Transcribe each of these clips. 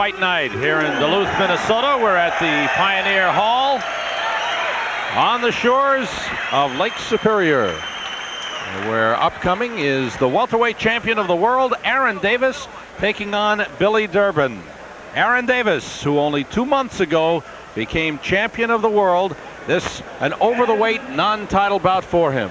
Fight night here in Duluth, Minnesota. We're at the Pioneer Hall on the shores of Lake Superior, where upcoming is the welterweight champion of the world, Aaron Davis, taking on Billy Durbin. Aaron Davis, who only 2 months ago became champion of the world. This an over-the-weight non-title bout for him.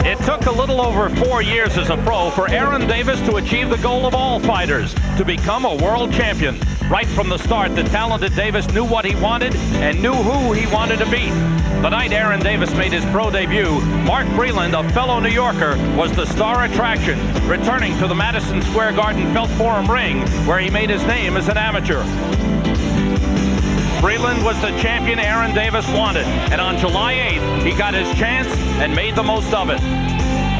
It took a little over 4 years as a pro for Aaron Davis to achieve the goal of all fighters, to become a world champion. Right from the start, the talented Davis knew what he wanted and knew who he wanted to beat. The night Aaron Davis made his pro debut, Mark Breland, a fellow New Yorker, was the star attraction, returning to the Madison Square Garden Felt Forum ring, where he made his name as an amateur. Breland was the champion Aaron Davis wanted, and on July 8th, he got his chance and made the most of it.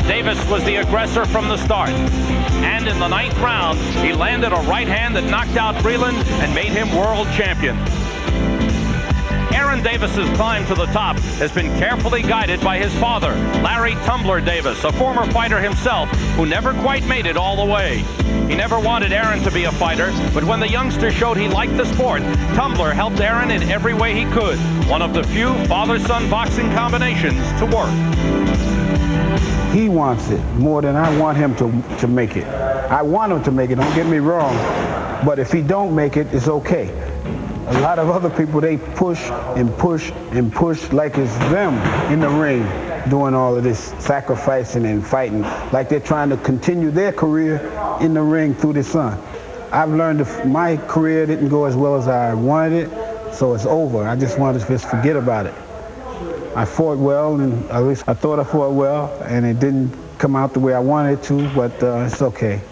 Davis was the aggressor from the start, and in the 9th round, he landed a right hand that knocked out Breland and made him world champion. Aaron Davis's climb to the top has been carefully guided by his father, Larry Tumbler Davis, a former fighter himself who never quite made it all the way. He never wanted Aaron to be a fighter, but when the youngster showed he liked the sport, Tumbler helped Aaron in every way he could. One of the few father-son boxing combinations to work. He wants it more than I want him to make it. I want him to make it, don't get me wrong, but if he don't make it, it's okay. A lot of other people, they push and push and push like it's them in the ring doing all of this sacrificing and fighting, like they're trying to continue their career in the ring through the sun. I've learned my career didn't go as well as I wanted it, so it's over. I just wanted to just forget about it. I fought well, and at least I thought I fought well, and it didn't come out the way I wanted it to, but it's okay.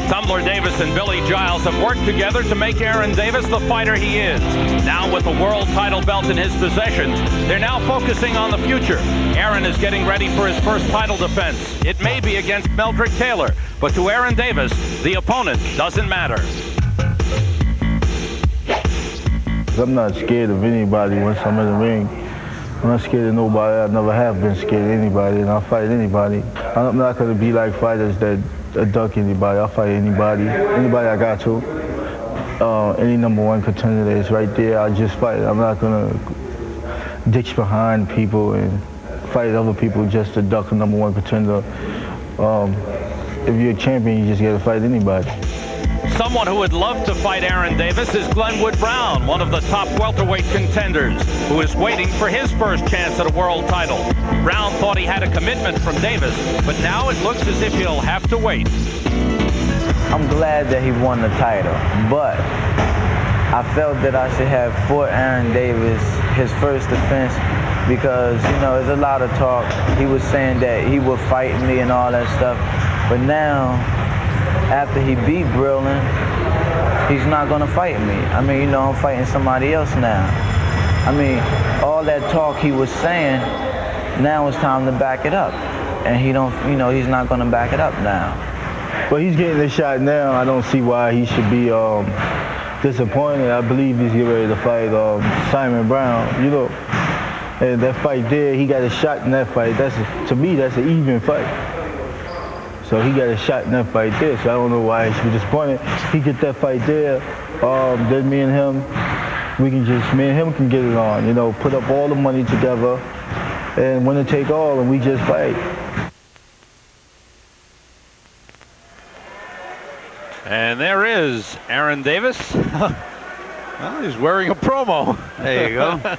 Tumbler Davis and Billy Giles have worked together to make Aaron Davis the fighter he is. Now with the world title belt in his possession, they're now focusing on the future. Aaron is getting ready for his first title defense. It may be against Meldrick Taylor, but to Aaron Davis, the opponent doesn't matter. I'm not scared of anybody once I'm in the ring. I'm not scared of nobody. I never have been scared of anybody, and I'll fight anybody. I'm not going to be like fighters that duck anybody. I'll fight anybody I got to. Any #1 contender that is right there, I'll just fight. I'm not going to ditch behind people and fight other people just to duck a #1 contender. If you're a champion, you just got to fight anybody. Someone who would love to fight Aaron Davis is Glenwood Brown, one of the top welterweight contenders, who is waiting for his first chance at a world title. Brown thought he had a commitment from Davis, but now it looks as if he'll have to wait. I'm glad that he won the title, but I felt that I should have fought Aaron Davis his first defense because, you know, there's a lot of talk. He was saying that he would fight me and all that stuff, but now, after he beat Breland, he's not going to fight me. I mean, you know, I'm fighting somebody else now. I mean, all that talk he was saying, now it's time to back it up. And he don't, you know, he's not going to back it up now. But he's getting a shot now. I don't see why he should be disappointed. I believe he's getting ready to fight Simon Brown, you know. And that fight there, he got a shot in that fight. To me, that's an even fight. So he got a shot in that fight there, so I don't know why he should be disappointed. He get that fight there, then me and him can get it on, you know, put up all the money together and winner take all, and we just fight. And there is Aaron Davis. Well, he's wearing a promo. There you go.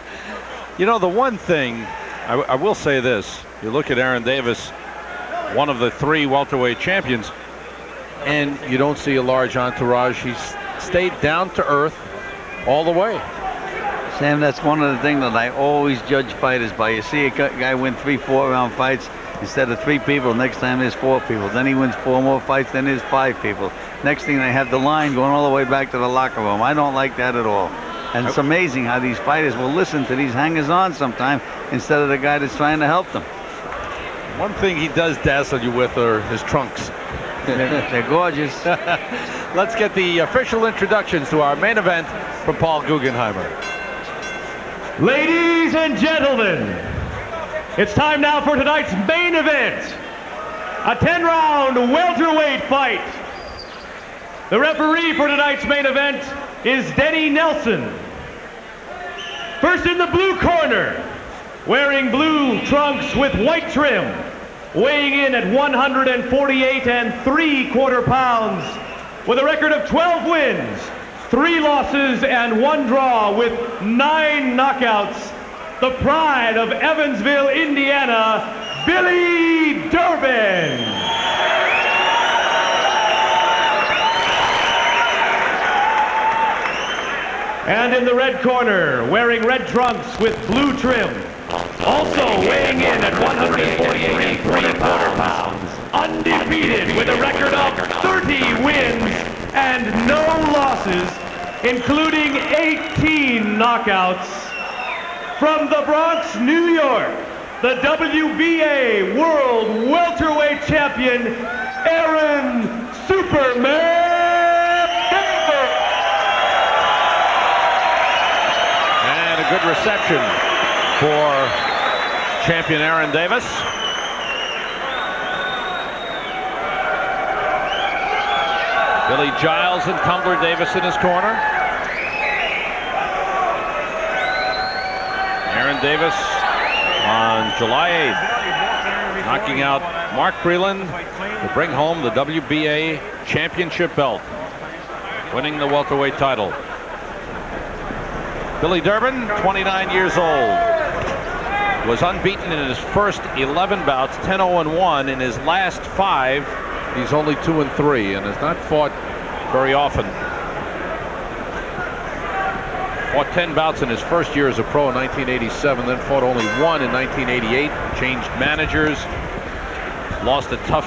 You know, the one thing, I will say this, you look at Aaron Davis, one of the 3 welterweight champions, and you don't see a large entourage. He's stayed down to earth all the way. Sam, that's one of the things that I always judge fighters by. You see a guy win 3-4 round fights, instead of 3 people, next time there's 4 people. Then he wins 4 more fights, then there's 5 people. Next thing they have the line going all the way back to the locker room. I don't like that at all. And it's amazing how these fighters will listen to these hangers-on sometimes instead of the guy that's trying to help them. One thing he does dazzle you with are his trunks. They're gorgeous. Let's get the official introductions to our main event from Paul Guggenheimer. Ladies and gentlemen, it's time now for tonight's main event. A 10-round welterweight fight The referee for tonight's main event is Denny Nelson. First in the blue corner, wearing blue trunks with white trim, weighing in at 148 3/4 pounds, with a record of 12 wins, 3 losses, and 1 draw with 9 knockouts, the pride of Evansville, Indiana, Billy Durbin. And in the red corner, wearing red trunks with blue trim, also weighing in at 148 3/4 pounds, undefeated with a record of 30 wins and no losses, including 18 knockouts, from the Bronx, New York, the WBA World Welterweight Champion, Aaron Superman. And a good reception for champion Aaron Davis. Billy Giles and Tumbler Davis in his corner. Aaron Davis on July 8th, knocking out Mark Breland to bring home the WBA championship belt, winning the welterweight title. Billy Durbin, 29 years old, was unbeaten in his first 11 bouts, 10-0-1. In his last 5, he's only 2-3 and has not fought very often. Fought 10 bouts in his first year as a pro in 1987, then fought only 1 in 1988, changed managers, lost a tough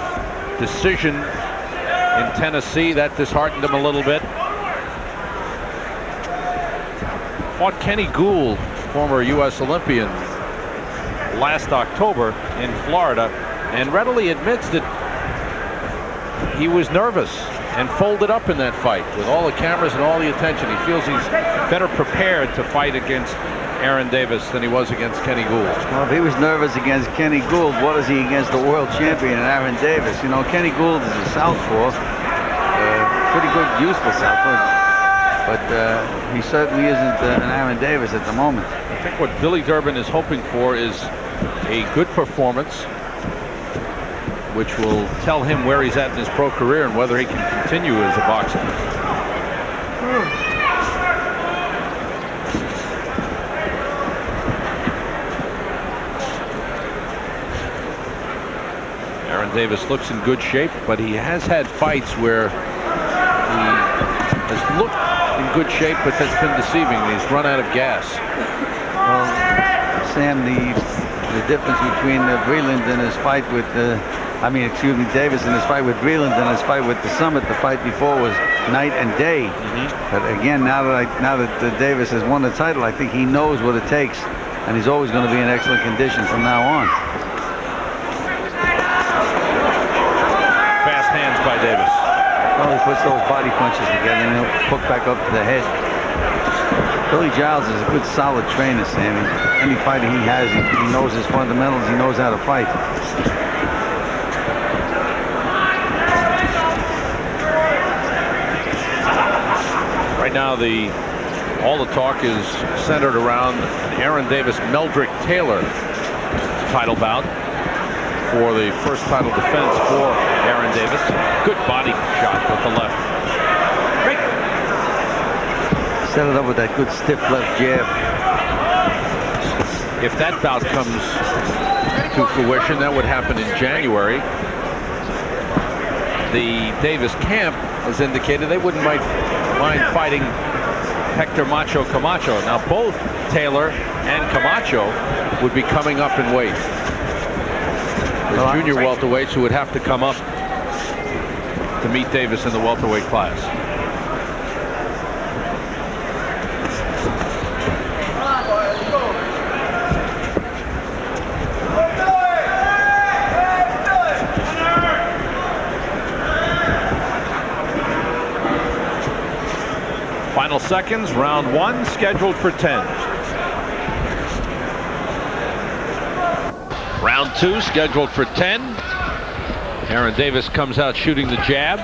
decision in Tennessee. That disheartened him a little bit. Fought Kenny Gould, former U.S. Olympian, last October in Florida, and readily admits that he was nervous and folded up in that fight with all the cameras and all the attention. He feels he's better prepared to fight against Aaron Davis than he was against Kenny Gould. Well, if he was nervous against Kenny Gould, what is he against the world champion Aaron Davis? You know, Kenny Gould is a southpaw, pretty good, useful southpaw. But he certainly isn't an Aaron Davis at the moment. I think what Billy Durbin is hoping for is a good performance, which will tell him where he's at in his pro career and whether he can continue as a boxer. Aaron Davis looks in good shape, but he has had fights where he has looked in good shape, but that's been deceiving. He's run out of gas. Well, Sam, the difference between Breland and his fight with Davis and his fight with Breland and his fight with the Summit, the fight before was night and day. But again, now that Davis has won the title, I think he knows what it takes, and he's always going to be in excellent condition from now on. Fast hands by Davis. Well, he puts those body punches together and he'll hook back up to the head. Billy Giles is a good, solid trainer, Sammy. Any fighter he has, he knows his fundamentals. He knows how to fight. Right now, all the talk is centered around Aaron Davis Meldrick Taylor title bout for the first title defense for Aaron Davis. Good body shot with the left. Great. Set it up with that good stiff left jab. If that bout comes to fruition, that would happen in January. The Davis camp has indicated they wouldn't mind fighting Hector Macho Camacho. Now both Taylor and Camacho would be coming up in weight. The junior welterweights who would have to come up to meet Davis in the welterweight class. Final seconds, round 1, scheduled for 10. Round 2, scheduled for 10. Aaron Davis comes out shooting the jab.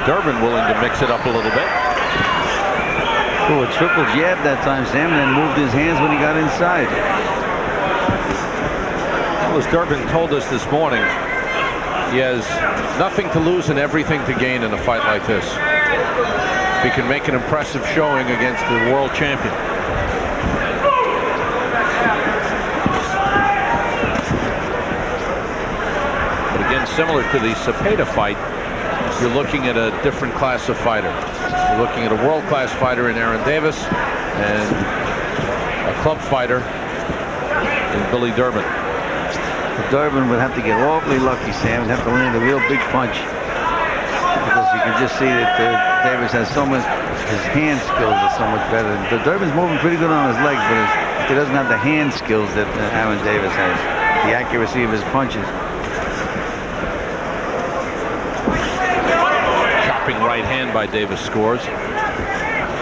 Durbin willing to mix it up a little bit. Oh, a triple jab that time, Sam, and then moved his hands when he got inside. Well, as Durbin told us this morning, he has nothing to lose and everything to gain in a fight like this. He can make an impressive showing against the world champion. But again, similar to the Cepeda fight, you're looking at a different class of fighter. You're looking at a world-class fighter in Aaron Davis and a club fighter in Billy Durbin. Durbin would have to get awfully lucky, Sam. He'd have to land a real big punch. Because you can just see that Davis has so much, his hand skills are so much better. Durbin's moving pretty good on his legs, but he doesn't have the hand skills that Aaron Davis has. The accuracy of his punches. Chopping right hand by Davis scores.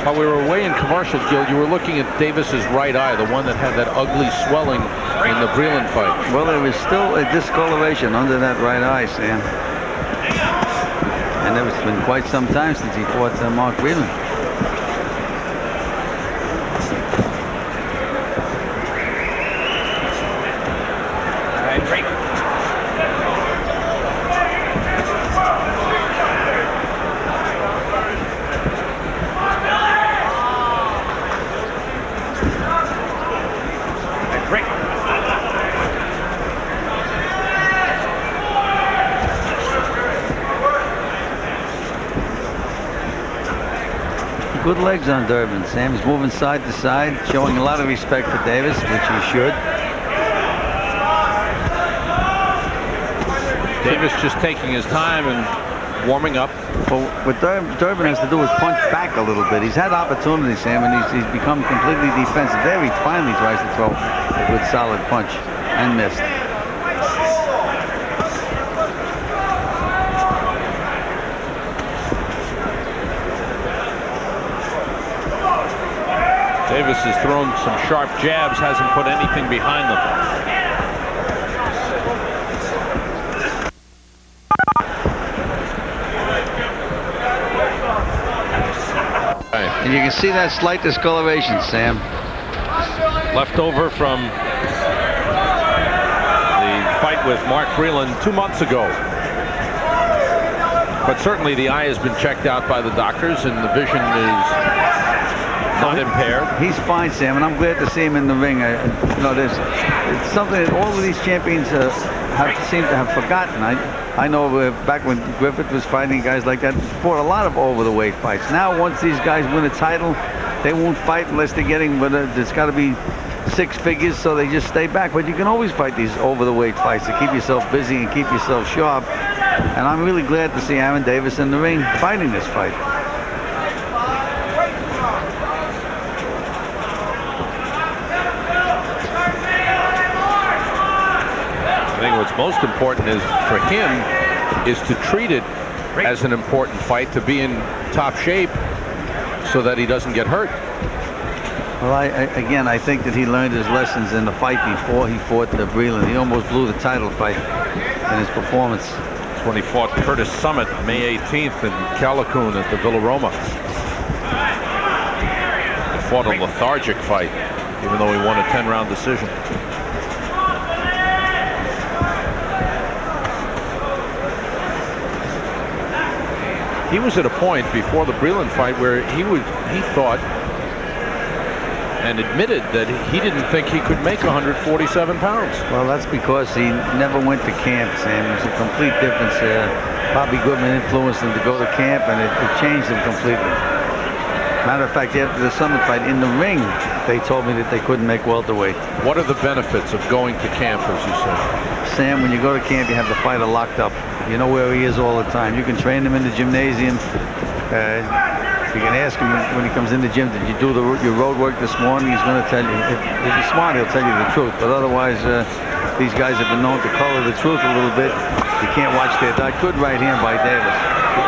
While we were away in commercials, Gil, you were looking at Davis's right eye, the one that had that ugly swelling in the Breland fight. Well, there was still a discoloration under that right eye, Sam. And it's been quite some time since he fought Mark Breland. All right, break. Good legs on Durbin, Sam. He's moving side to side, showing a lot of respect for Davis, which he should. Davis just taking his time and warming up. Well, what Durbin has to do is punch back a little bit. He's had opportunities, Sam, and he's become completely defensive. There he finally tries to throw a good solid punch and missed. Davis has thrown some sharp jabs, hasn't put anything behind them. And you can see that slight discoloration, Sam. Left over from the fight with Mark Breland 2 months ago. But certainly the eye has been checked out by the doctors and the vision is not impaired. He's fine, Sam, and I'm glad to see him in the ring. You know, it's something that all of these champions seem to have forgotten. I know back when Griffith was fighting guys like that, fought a lot of over-the-weight fights. Now, once these guys win a title, they won't fight unless they're getting, but it's got to be 6 figures, so they just stay back. But you can always fight these over-the-weight fights to keep yourself busy and keep yourself sharp. And I'm really glad to see Aaron Davis in the ring fighting this fight. I think what's most important is for him is to treat it as an important fight, to be in top shape so that he doesn't get hurt. Well, again, I think that he learned his lessons in the fight before he fought the Breland. He almost blew the title fight in his performance. That's when he fought Curtis Summit May 18th in Callicoon at the Villa Roma. He fought a lethargic fight, even though he won a 10-round decision. He was at a point before the Breland fight where he thought and admitted that he didn't think he could make 147 pounds. Well, that's because he never went to camp, Sam. There's a complete difference. Bobby Goodman influenced him to go to camp, and it changed him completely. Matter of fact, after the Summit fight in the ring, they told me that they couldn't make welterweight. What are the benefits of going to camp, as you said? Sam, when you go to camp, you have the fighter locked up. You know where he is all the time. You can train him in the gymnasium. You can ask him when he comes in the gym, did you do your road work this morning? He's going to tell you. If he's smart, he'll tell you the truth. But otherwise, these guys have been known to color the truth a little bit. You can't watch their diet. Good right hand by Davis.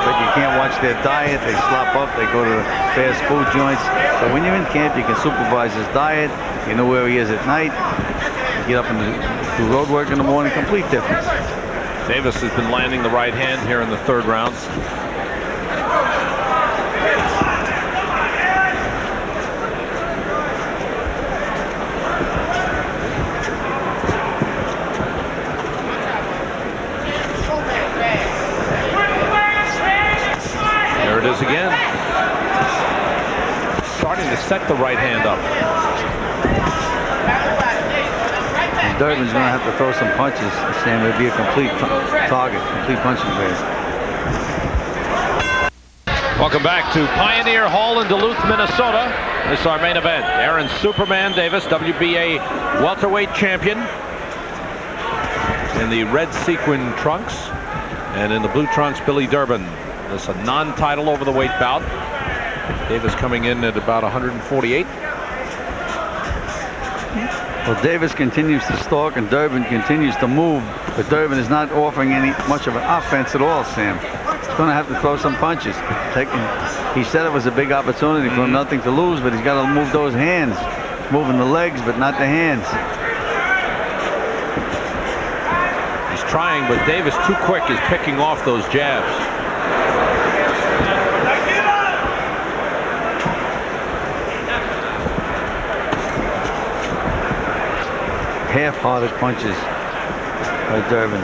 But you can't watch their diet. They slop up. They go to fast food joints. So when you're in camp, you can supervise his diet. You know where he is at night. You get up and do road work in the morning. Complete difference. Davis has been landing the right hand here in the 3rd round. Davis again. Starting to set the right hand up. And Durbin's going to have to throw some punches. Sam, it'll be a complete target, complete punching bag. Welcome back to Pioneer Hall in Duluth, Minnesota. This is our main event. Aaron Superman Davis, WBA welterweight champion, in the red sequin trunks, and in the blue trunks, Billy Durbin. This is a non-title over the weight bout. Davis coming in at about 148. Well, Davis continues to stalk and Durbin continues to move, but Durbin is not offering much of an offense at all, Sam. He's going to have to throw some punches. He said it was a big opportunity for him, nothing to lose, but he's got to move those hands. Moving the legs, but not the hands. He's trying, but Davis, too quick, is picking off those jabs. Half-hearted punches by Durbin.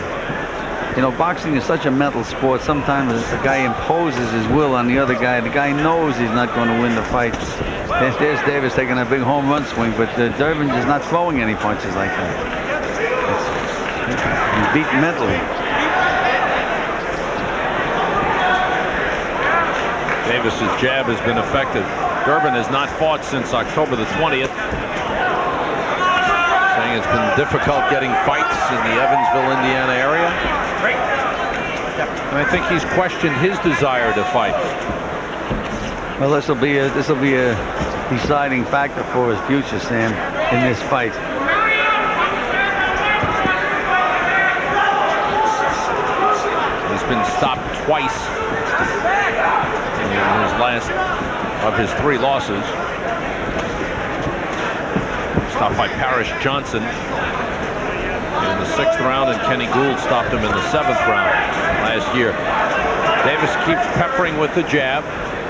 You know, boxing is such a mental sport. Sometimes the guy imposes his will on the other guy. The guy knows he's not going to win the fight. There's Davis taking a big home run swing, but Durbin is not throwing any punches like that. He's beaten mentally. Davis's jab has been effective. Durbin has not fought since October the 20th. Saying it's been difficult getting fights in the Evansville, Indiana area. And I think he's questioned his desire to fight. Well, this will be a deciding factor for his future, Sam, in this fight. He's been stopped twice in his last of his 3 losses. Stopped by Parrish Johnson in the 6th round, and Kenny Gould stopped him in the 7th round last year. Davis keeps peppering with the jab.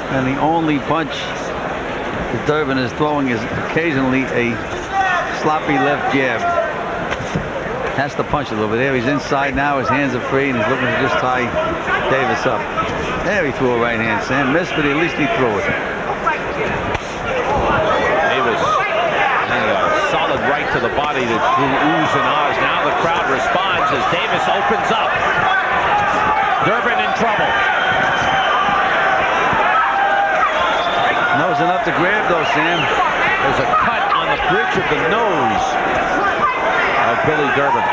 And the only punch that Durbin is throwing is occasionally a sloppy left jab. Has to punch a little bit. There, he's inside now. His hands are free, and he's looking to just tie Davis up. There, he threw a right hand, Sam. Missed, but at least he threw it. Davis, a solid right to the body that drew oohs and ahs. Now the crowd responds as Davis opens up. Durbin in trouble. Nose enough to grab, though, Sam. There's a cut on the bridge of the nose of Billy Durbin.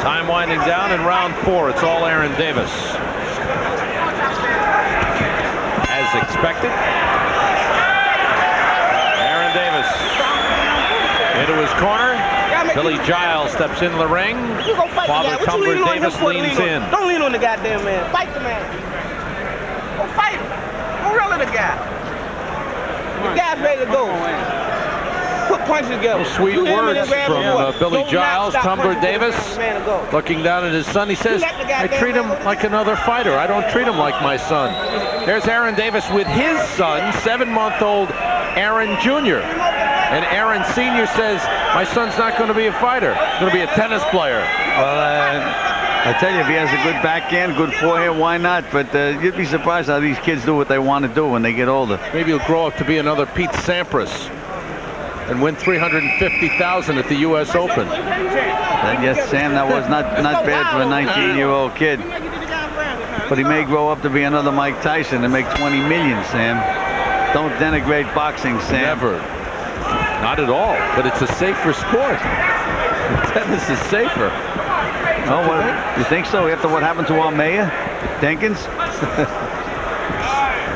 Time winding down in round 4. It's all Aaron Davis. As expected. Davis into his corner. Billy Giles steps into the ring. Father Tumbler Davis leans in. Don't lean on the goddamn man. Fight the man. Go fight him. Go reel the guy. The guy's ready to go. Put punches together. Sweet words from Billy Giles. Tumbler Davis looking down at his son. He says, I treat him like another fighter. I don't treat him like my son. There's Aaron Davis with his son, 7-month-old Aaron Jr. And Aaron Sr. says, my son's not going to be a fighter. He's going to be a tennis player. Well, I tell you, if he has a good backhand, good forehand, why not? But you'd be surprised how these kids do what they want to do when they get older. Maybe he'll grow up to be another Pete Sampras and win $350,000 at the U.S. Open. And yes, Sam, that was not bad for a 19-year-old kid. But he may grow up to be another Mike Tyson and make $20 million, Sam. Don't denigrate boxing, Sam. Never. Not at all. But it's a safer sport. Tennis is safer. Oh, what, you think so? After what happened to our mayor, Jenkins?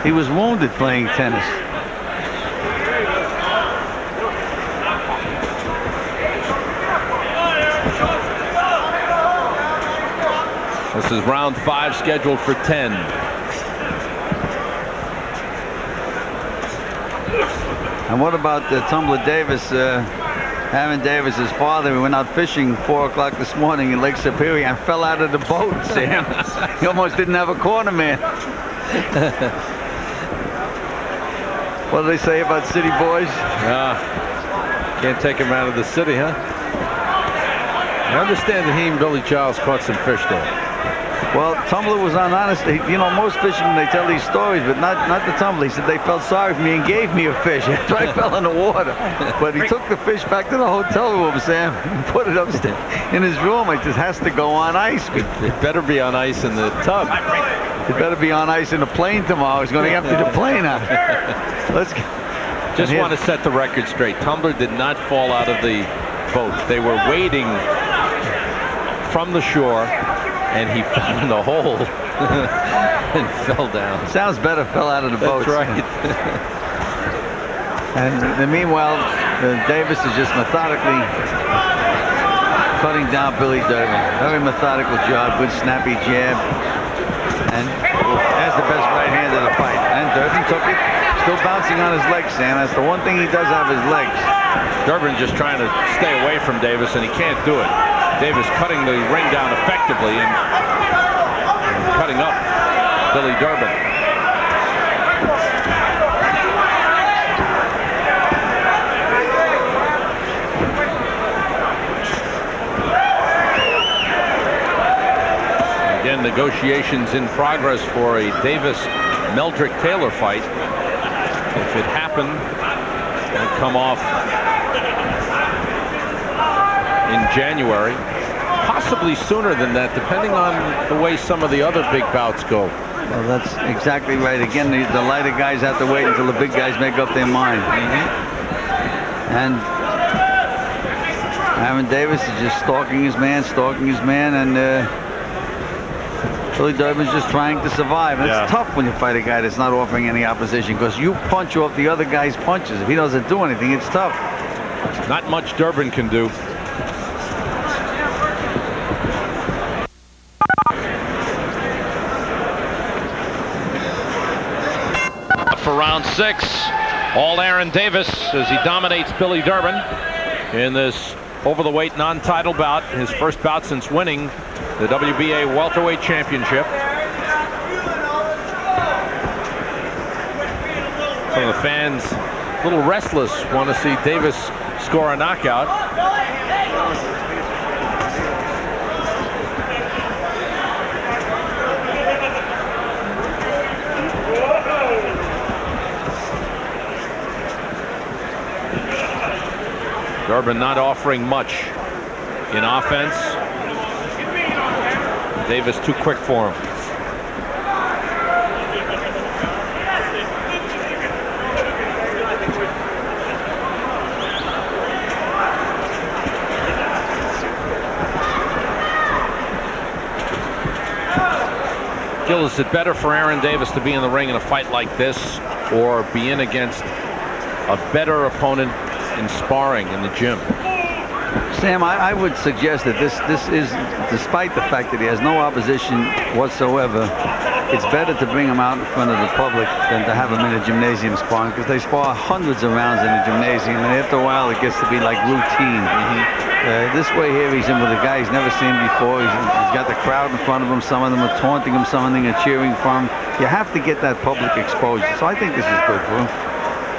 He was wounded playing tennis. This is round 5, scheduled for 10. And what about Tumbler Davis? Aaron Davis's father, we went out fishing 4 o'clock this morning in Lake Superior and fell out of the boat, Sam. He almost didn't have a corner man. What do they say about city boys? Can't take him out of the city, huh? I understand that he and Billy Giles caught some fish there. Well, Tumbler was on honesty. You know, most fishermen, they tell these stories, but not the Tumbler. He said they felt sorry for me and gave me a fish after I fell in the water. But he took the fish back to the hotel room, Sam, and put it upstairs in his room. It just has to go on ice. It better be on ice in the tub. It better be on ice in the plane tomorrow. He's going to empty the plane out. Let's go. Just want to set the record straight. Tumbler did not fall out of the boat. They were waiting from the shore, and he fell in the hole and fell down. Sounds better, fell out of the boat. That's right. And meanwhile, Davis is just methodically cutting down Billy Durbin. Very methodical job, good snappy jab. And that's the best right hand of the fight. And Durbin took it. Still bouncing on his legs, Sam. That's the one thing he does have, his legs. Durbin just trying to stay away from Davis, and he can't do it. Davis cutting the ring down effectively and cutting up Billy Durbin. Again, negotiations in progress for a Davis-Meldrick-Taylor fight. If it happened, it would come off in January, possibly sooner than that, depending on the way some of the other big bouts go. Well, that's exactly right. Again, the lighter guys have to wait until the big guys make up their mind. And Aaron Davis is just stalking his man, and Billy Durbin's just trying to survive. And it's tough when you fight a guy that's not offering any opposition, because you punch off the other guy's punches. If he doesn't do anything, it's tough. Not much Durbin can do. For round 6, all Aaron Davis as he dominates Billy Durbin in this over-the-weight non-title bout, his first bout since winning the WBA welterweight championship. Some of the fans a little restless, want to see Davis score a knockout. Durbin not offering much in offense. Davis too quick for him. Gil, is it better for Aaron Davis to be in the ring in a fight like this, or be in against a better opponent in sparring in the gym? Sam, I would suggest that this is, despite the fact that he has no opposition whatsoever, it's better to bring him out in front of the public than to have him in a gymnasium sparring, because they spar hundreds of rounds in a gymnasium, and after a while it gets to be like routine. This way here, he's in with a guy he's never seen before. He's got the crowd in front of him. Some of them are taunting him, some of them are cheering for him. You have to get that public exposure. So I think this is good for him.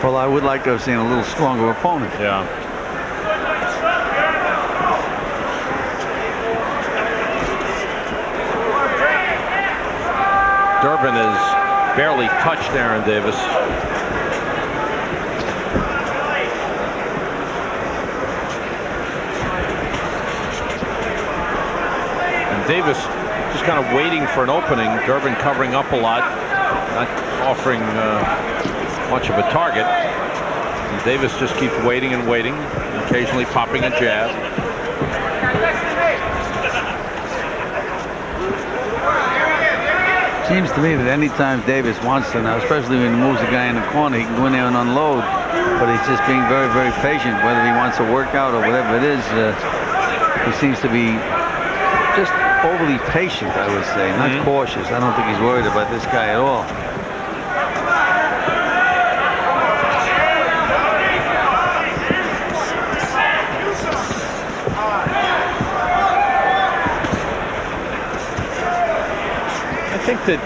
Well, I would like to have seen a little stronger opponent. Yeah. Durbin has barely touched Aaron Davis. And Davis just kind of waiting for an opening. Durbin covering up a lot, not offering much of a target. And Davis just keeps waiting and waiting, occasionally popping a jab. Seems to me that anytime Davis wants to now, especially when he moves the guy in the corner, he can go in there and unload. But he's just being very, very patient. Whether he wants to work out or whatever it is, he seems to be just overly patient, I would say, not cautious. I don't think he's worried about this guy at all. I think that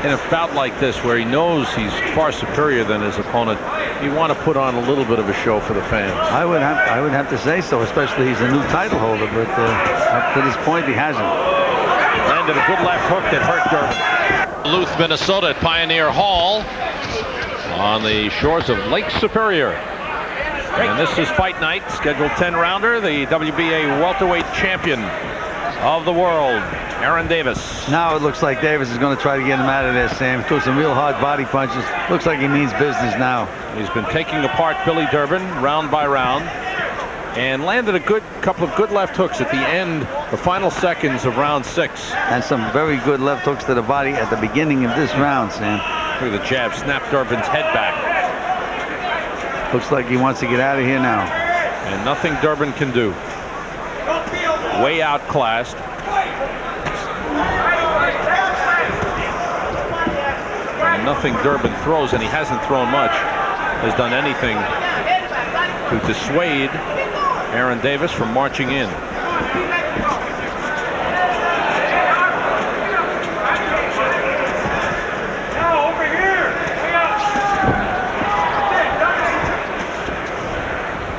in a bout like this where he knows he's far superior than his opponent, you want to put on a little bit of a show for the fans. I would have to say so, especially he's a new title holder, but up to this point he hasn't. Landed a good left hook that hurt Durbin. Duluth, Minnesota at Pioneer Hall on the shores of Lake Superior. And this is fight night, scheduled 10-rounder, the WBA welterweight champion of the world, Aaron Davis. Now it looks like Davis is going to try to get him out of there, Sam. Threw some real hard body punches. Looks like he means business now. He's been taking apart Billy Durbin round by round and landed a couple of good left hooks at the end, the final seconds of round 6. And some very good left hooks to the body at the beginning of this round, Sam. Look at the jab, snap Durbin's head back. Looks like he wants to get out of here now. And nothing Durbin can do. Way outclassed. And nothing Durbin throws, and he hasn't thrown much, has done anything to dissuade Aaron Davis from marching in.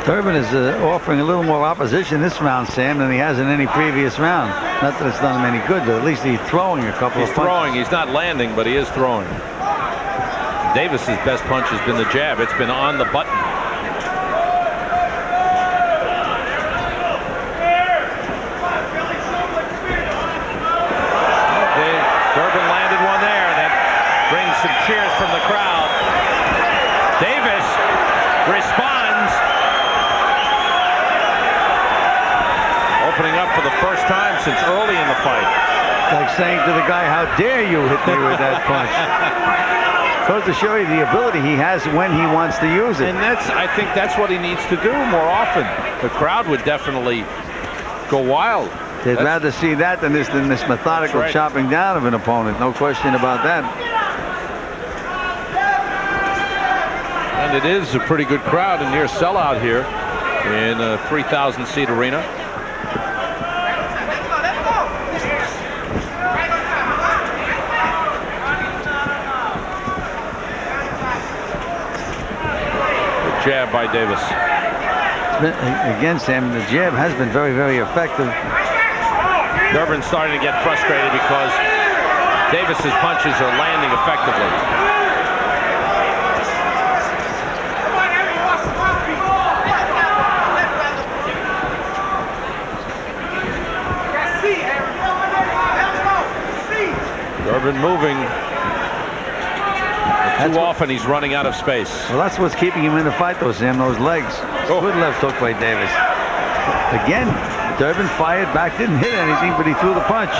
Durbin is offering a little more opposition this round, Sam, than he has in any previous round. Not that it's done him any good, but at least he's throwing a couple of punches. He's throwing. He's not landing, but he is throwing. Davis's best punch has been the jab. It's been on the button. Durbin landed one there. That brings some cheers from the crowd. Davis responds. Opening up for the first time since early in the fight. Like saying to the guy, how dare you hit me with that punch. Goes to show you the ability he has when he wants to use it. And I think that's what he needs to do more often. The crowd would definitely go wild. They'd rather see that than this methodical chopping down of an opponent. No question about that. And it is a pretty good crowd, a near sellout here in a 3,000 seat arena. Jab by Davis. Again, Sam, the jab has been very, very effective. Durbin's starting to get frustrated because Davis's punches are landing effectively. Durbin moving. Too often he's running out of space. Well, that's what's keeping him in the fight, though, Sam, those legs. Good left hook by Davis. Again, Durbin fired back, didn't hit anything, but he threw the punch.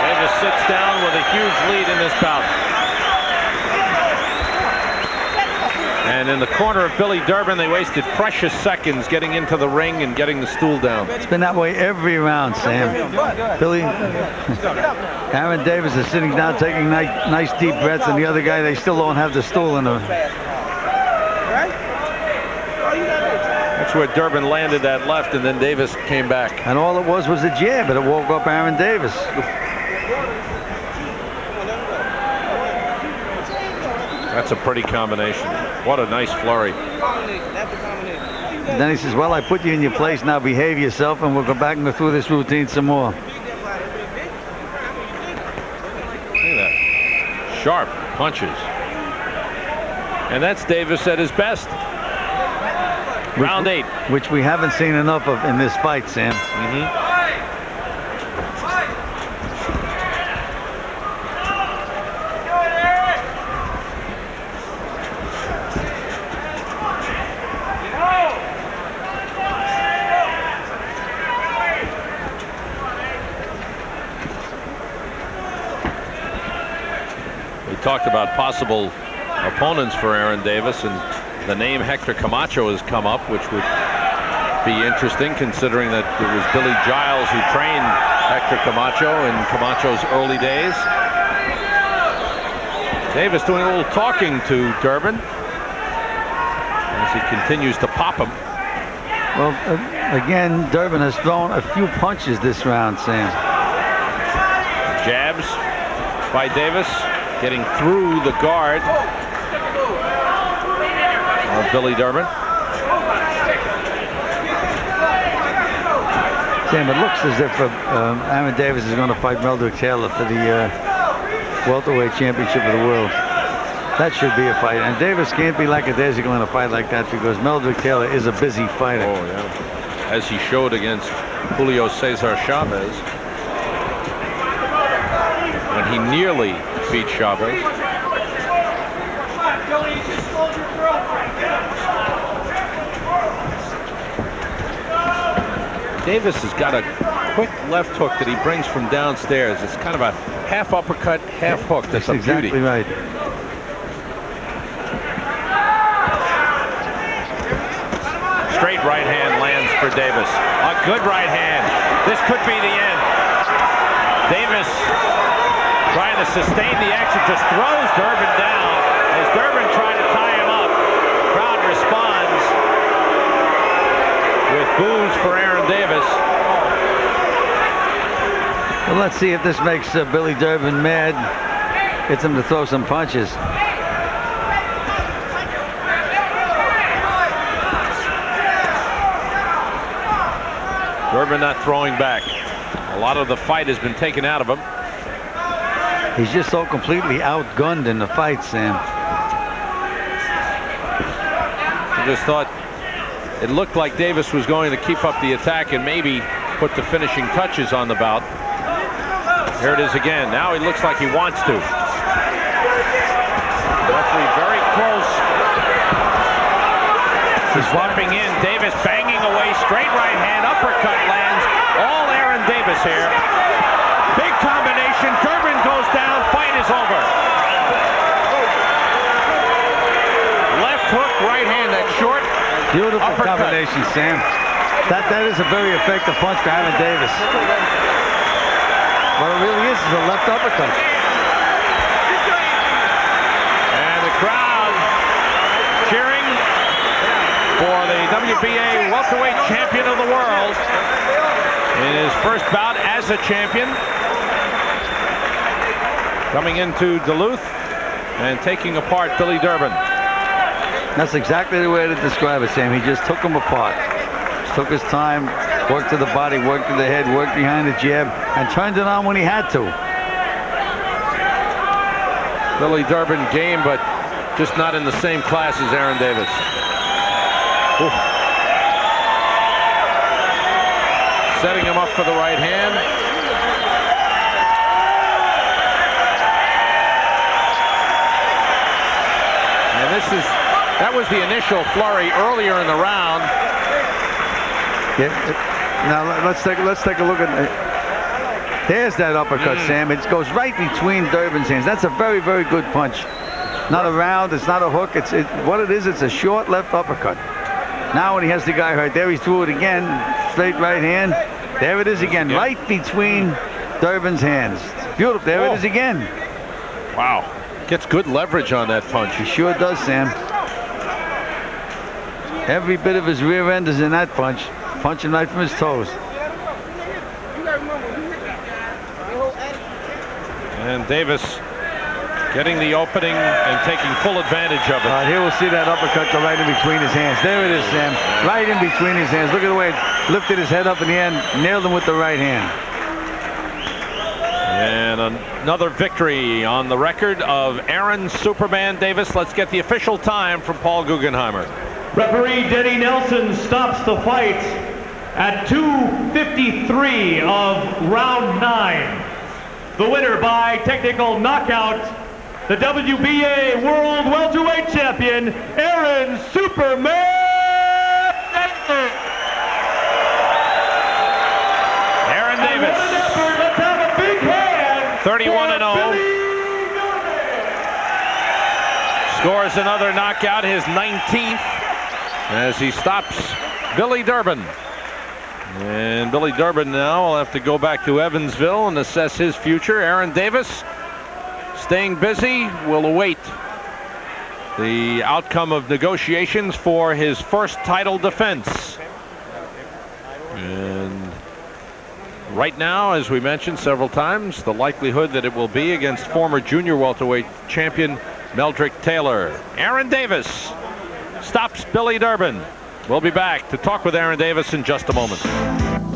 Davis sits down with a huge lead in this bout. And in the corner of Billy Durbin, they wasted precious seconds getting into the ring and getting the stool down. It's been that way every round, Sam. Billy, Aaron Davis is sitting down taking nice deep breaths, and the other guy, they still don't have the stool in him. That's where Durbin landed that left, and then Davis came back. And all it was a jab, and it woke up Aaron Davis. That's a pretty combination. What a nice flurry. And then he says, well, I put you in your place, now behave yourself, and we'll go back and go through this routine some more. Look at that. Sharp punches. And that's Davis at his best. Round 8. Which we haven't seen enough of in this fight, Sam. Talked about possible opponents for Aaron Davis, and the name Hector Camacho has come up, which would be interesting considering that it was Billy Giles who trained Hector Camacho in Camacho's early days. Davis doing a little talking to Durbin as he continues to pop him. Well, again, Durbin has thrown a few punches this round, Sam. Jabs by Davis, getting through the guard of Billy Durbin. Sam, it looks as if Aaron Davis is going to fight Meldrick Taylor for the welterweight championship of the world. That should be a fight. And Davis can't be like a daisy going to fight like that because Meldrick Taylor is a busy fighter. Oh, yeah. As he showed against Julio Cesar Chavez, when he nearly beat Chavez. Davis has got a quick left hook that he brings from downstairs. It's kind of a half uppercut, half hook. That's a beauty. Exactly right. Straight right hand lands for Davis. A good right hand. This could be the end. Davis trying to sustain the action, just throws Durbin down. As Durbin trying to tie him up, crowd responds with boos for Aaron Davis. Well, let's see if this makes Billy Durbin mad. Gets him to throw some punches. Durbin not throwing back. A lot of the fight has been taken out of him. He's just so completely outgunned in the fight, Sam. I just thought it looked like Davis was going to keep up the attack and maybe put the finishing touches on the bout. Here it is again. Now he looks like he wants to. Referee very close. He's swapping in. Davis banging away. Straight right hand. Uppercut lands. All Aaron Davis here. Big combination. Durbin goes down. Fight is over. Left hook, right hand. That short. Beautiful uppercut. combination, Sam. That is a very effective punch to Aaron Davis. What it really is a left uppercut. And the crowd cheering for the WBA welterweight champion of the world in his first bout as a champion. Coming into Duluth and taking apart Billy Durbin. That's exactly the way to describe it, Sam. He just took him apart. Took his time, worked to the body, worked to the head, worked behind the jab, and turned it on when he had to. Billy Durbin game, but just not in the same class as Aaron Davis. Ooh. Setting him up for the right hand. And that was the initial flurry earlier in the round. Yeah. Now let's take a look at it. There's that uppercut, Sam. It goes right between Durbin's hands. That's a very, very good punch. Not a round. It's not a hook. What it is. It's a short left uppercut. Now when he has the guy right there, he threw it again. Straight right hand. There it is again, right between Durbin's hands. Beautiful. There it is again. Wow. Gets good leverage on that punch. He sure does, Sam. Every bit of his rear end is in that punch. Punching right from his toes. And Davis getting the opening and taking full advantage of it. Here we'll see that uppercut go right in between his hands. There it is, Sam. Right in between his hands. Look at the way it lifted his head up in the end. Nailed him with the right hand. And another victory on the record of Aaron Superman Davis. Let's get the official time from Paul Guggenheimer. Referee Denny Nelson stops the fight at 2:53 of round 9. The winner by technical knockout, the WBA World Welterweight Champion, Aaron Superman Davis. Aaron Davis. Let's have a big hand. 31-0. Scores another knockout, his 19th, as he stops Billy Durbin. And Billy Durbin now will have to go back to Evansville and assess his future. Aaron Davis, staying busy, will await the outcome of negotiations for his first title defense. And right now, as we mentioned several times, the likelihood that it will be against former junior welterweight champion Meldrick Taylor. Aaron Davis stops Billy Durbin. We'll be back to talk with Aaron Davis in just a moment.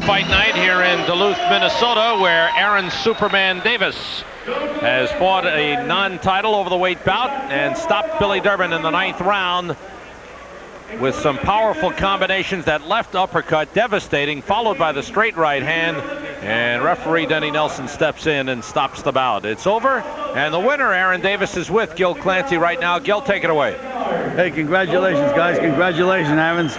Fight night here in Duluth, Minnesota, where Aaron Superman Davis has fought a non-title over the weight bout and stopped Billy Durbin in the 9th round with some powerful combinations. That left uppercut, devastating, followed by the straight right hand, and referee Denny Nelson steps in and stops the bout. It's over, and the winner, Aaron Davis, is with Gil Clancy right now. Gil, take it away. Hey, congratulations, guys. Congratulations, Aaron.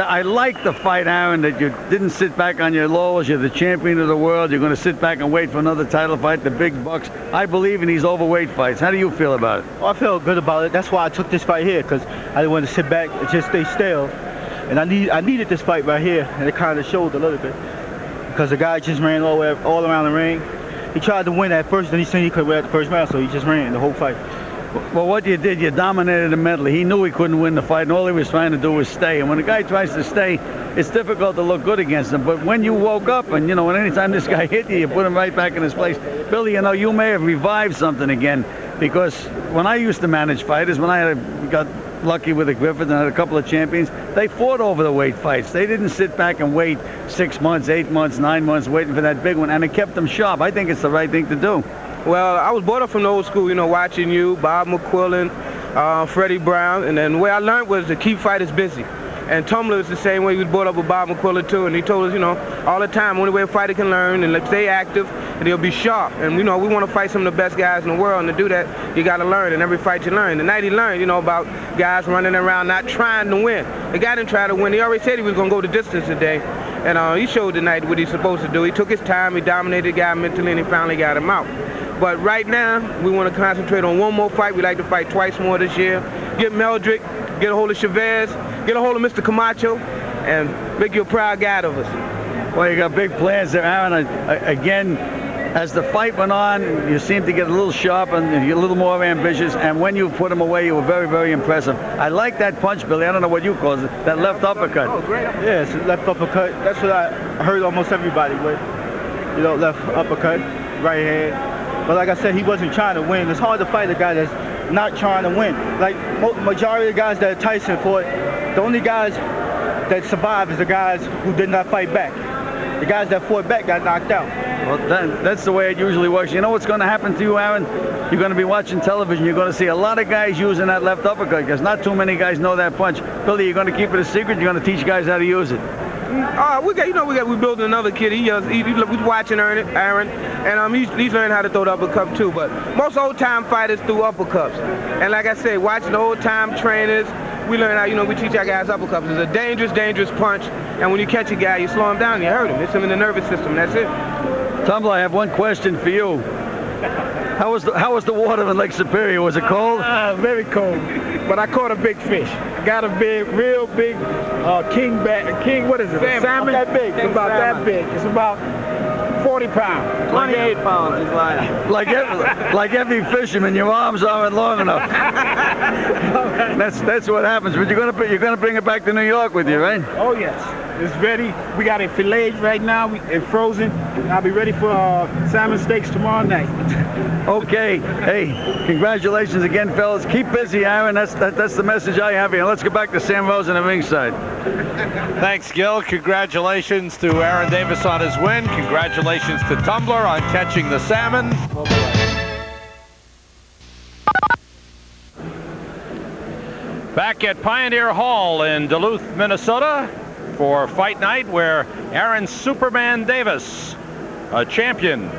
I like the fight, Aaron, that you didn't sit back on your laurels. You're the champion of the world. You're going to sit back and wait for another title fight, the big bucks. I believe in these overweight fights. How do you feel about it? Well, I feel good about it. That's why I took this fight here, because I didn't want to sit back and just stay still. And I needed this fight right here, and it kind of showed a little bit. Because the guy just ran all around the ring. He tried to win at first, then he said he could win at the first round, so he just ran the whole fight. Well, what you did, you dominated him mentally. He knew he couldn't win the fight, and all he was trying to do was stay. And when a guy tries to stay, it's difficult to look good against him. But when you woke up, and, you know, and anytime this guy hit you, you put him right back in his place. Billy, you know, you may have revived something again, because when I used to manage fighters, when I got lucky with the Griffith and had a couple of champions, they fought over the weight fights. They didn't sit back and wait 6 months, 8 months, 9 months waiting for that big one, and it kept them sharp. I think it's the right thing to do. Well, I was brought up from the old school, you know, watching you, Bob McQuillan, Freddie Brown, and then the way I learned was to keep fighters busy. And Tumblr was the same way. He was brought up with Bob McQuillan too, and he told us, you know, all the time, only way a fighter can learn and stay active, and he'll be sharp. And you know, we want to fight some of the best guys in the world, and to do that, you got to learn. And every fight you learn. The night he learned, you know, about guys running around not trying to win. The guy didn't try to win. He already said he was going to go the distance today, and he showed tonight what he's supposed to do. He took his time, he dominated the guy mentally, and he finally got him out. But right now, we want to concentrate on one more fight. We like to fight twice more this year. Get Meldrick, get a hold of Chavez, get a hold of Mr. Camacho, and make you a proud guy of us. Well, you got big plans there, Aaron. Again, as the fight went on, you seemed to get a little sharp and a little more ambitious. And when you put him away, you were very, very impressive. I like that punch, Billy. I don't know what you call it. That left uppercut. Oh, great. Yeah, it's a left uppercut. That's what I heard almost everybody with. You know, left uppercut, right hand. But like I said, he wasn't trying to win. It's hard to fight a guy that's not trying to win. Like majority of the guys that Tyson fought, the only guys that survived is the guys who did not fight back. The guys that fought back got knocked out. Well, that's the way it usually works. You know what's going to happen to you, Aaron? You're going to be watching television. You're going to see a lot of guys using that left uppercut, because not too many guys know that punch. Billy, you're going to keep it a secret. You're going to teach guys how to use it. We're building another kid. He's watching Aaron, and he's learning how to throw the uppercut too. But most old-time fighters threw uppercuts. And like I said, watching the old-time trainers, we learn how, you know, we teach our guys uppercuts. It's a dangerous, dangerous punch. And when you catch a guy, you slow him down, you hurt him. It's him in the nervous system. That's it. Tumblr, I have one question for you. How was the water in Lake Superior? Was it cold? Very cold. But I caught a big fish. I got a real big king, what is it? Salmon? That big. It's about that big. It's about 40 pounds. 28 pounds is lying. Like every fisherman, your arms aren't long enough. That's what happens. But you're gonna bring it back to New York with you, right? Oh yes, it's ready. We got it filleted right now. It's frozen. I'll be ready for salmon steaks tomorrow night. Okay. Hey, congratulations again, fellas. Keep busy, Aaron. That's the message I have here. Let's go back to Sam Rosen at ringside. Thanks, Gil. Congratulations to Aaron Davis on his win. Congratulations to Tumblr on catching the salmon. Back at Pioneer Hall in Duluth, Minnesota for fight night, where Aaron Superman Davis, a champion.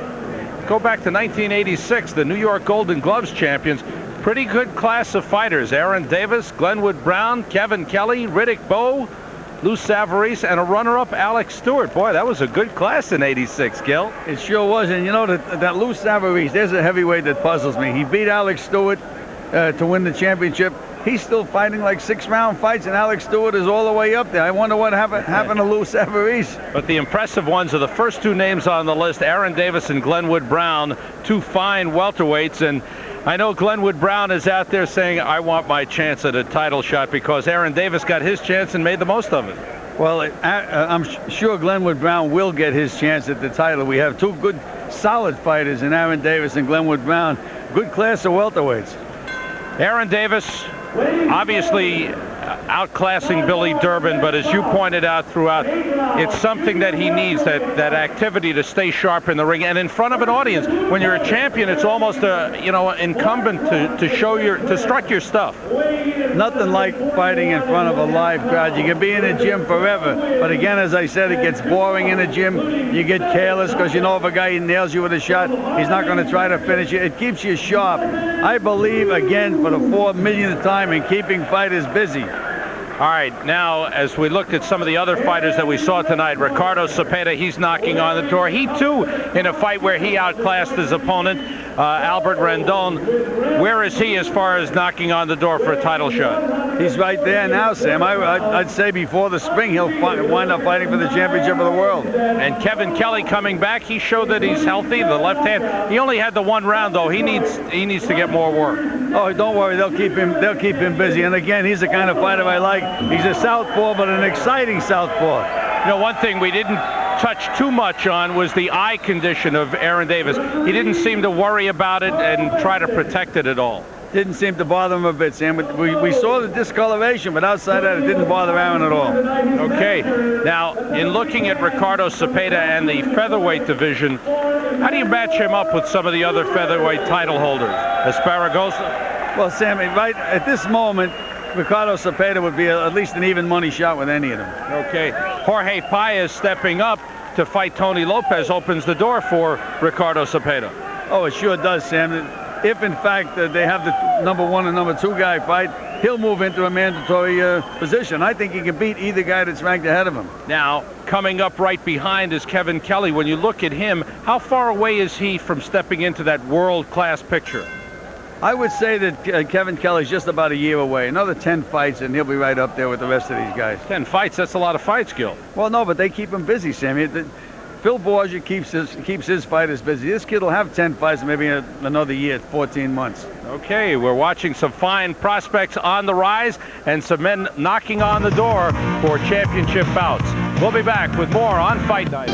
Go back to 1986, the New York Golden Gloves champions. Pretty good class of fighters. Aaron Davis, Glenwood Brown, Kevin Kelly, Riddick Bowe, Lou Savarese, and a runner-up, Alex Stewart. Boy, that was a good class in '86, Gil. It sure was. And you know, that Lou Savarese, there's a heavyweight that puzzles me. He beat Alex Stewart to win the championship. He's still fighting like 6-round fights, and Alex Stewart is all the way up there. I wonder what happened to Lou Savarese. But the impressive ones are the first two names on the list, Aaron Davis and Glenwood Brown, two fine welterweights. And I know Glenwood Brown is out there saying, I want my chance at a title shot, because Aaron Davis got his chance and made the most of it. Well, I'm sure Glenwood Brown will get his chance at the title. We have two good, solid fighters in Aaron Davis and Glenwood Brown. Good class of welterweights. Aaron Davis, obviously outclassing Billy Durbin, but as you pointed out throughout, it's something that he needs, that activity to stay sharp in the ring and in front of an audience. When you're a champion, it's almost incumbent to strut your stuff. Nothing like fighting in front of a live crowd. You can be in a gym forever, but again, as I said, it gets boring in a gym. You get careless because you know if a guy nails you with a shot, he's not going to try to finish you. It keeps you sharp. I believe, again, for the 4 millionth time, in keeping fighters busy. All right, now as we looked at some of the other fighters that we saw tonight, Ricardo Cepeda, he's knocking on the door. He too, in a fight where he outclassed his opponent, Albert Rendon. Where is he as far as knocking on the door for a title shot? He's right there now, Sam. I'd say before the spring he'll wind up fighting for the championship of the world. And Kevin Kelly coming back, he showed that he's healthy. The left hand, he only had the one round though. He needs to get more work. Oh, don't worry, they'll keep him busy. And again, he's the kind of fighter I like. He's a southpaw, but an exciting southpaw. You know, one thing we didn't touch too much on was the eye condition of Aaron Davis. He didn't seem to worry about it and try to protect it at all. Didn't seem to bother him a bit, Sam. We saw the discoloration, but outside that, it didn't bother Aaron at all. Okay. Now, in looking at Ricardo Cepeda and the featherweight division, how do you match him up with some of the other featherweight title holders? Asparagosa? Well, Sam, right at this moment, Ricardo Cepeda would be at least an even money shot with any of them. Okay. Jorge Paez stepping up to fight Tony Lopez opens the door for Ricardo Cepeda. Oh, it sure does, Sam. If, in fact, they have the #1 and #2 guy fight, he'll move into a mandatory position. I think he can beat either guy that's ranked ahead of him. Now, coming up right behind is Kevin Kelly. When you look at him, how far away is he from stepping into that world-class picture? I would say that Kevin Kelly's just about a year away. Another 10 fights, and he'll be right up there with the rest of these guys. 10 fights, that's a lot of fights, Gil. Well, no, but they keep him busy, Sammy. Phil Borgia keeps his fighters busy. This kid will have 10 fights, maybe another year, 14 months. Okay, we're watching some fine prospects on the rise and some men knocking on the door for championship bouts. We'll be back with more on Fight Night.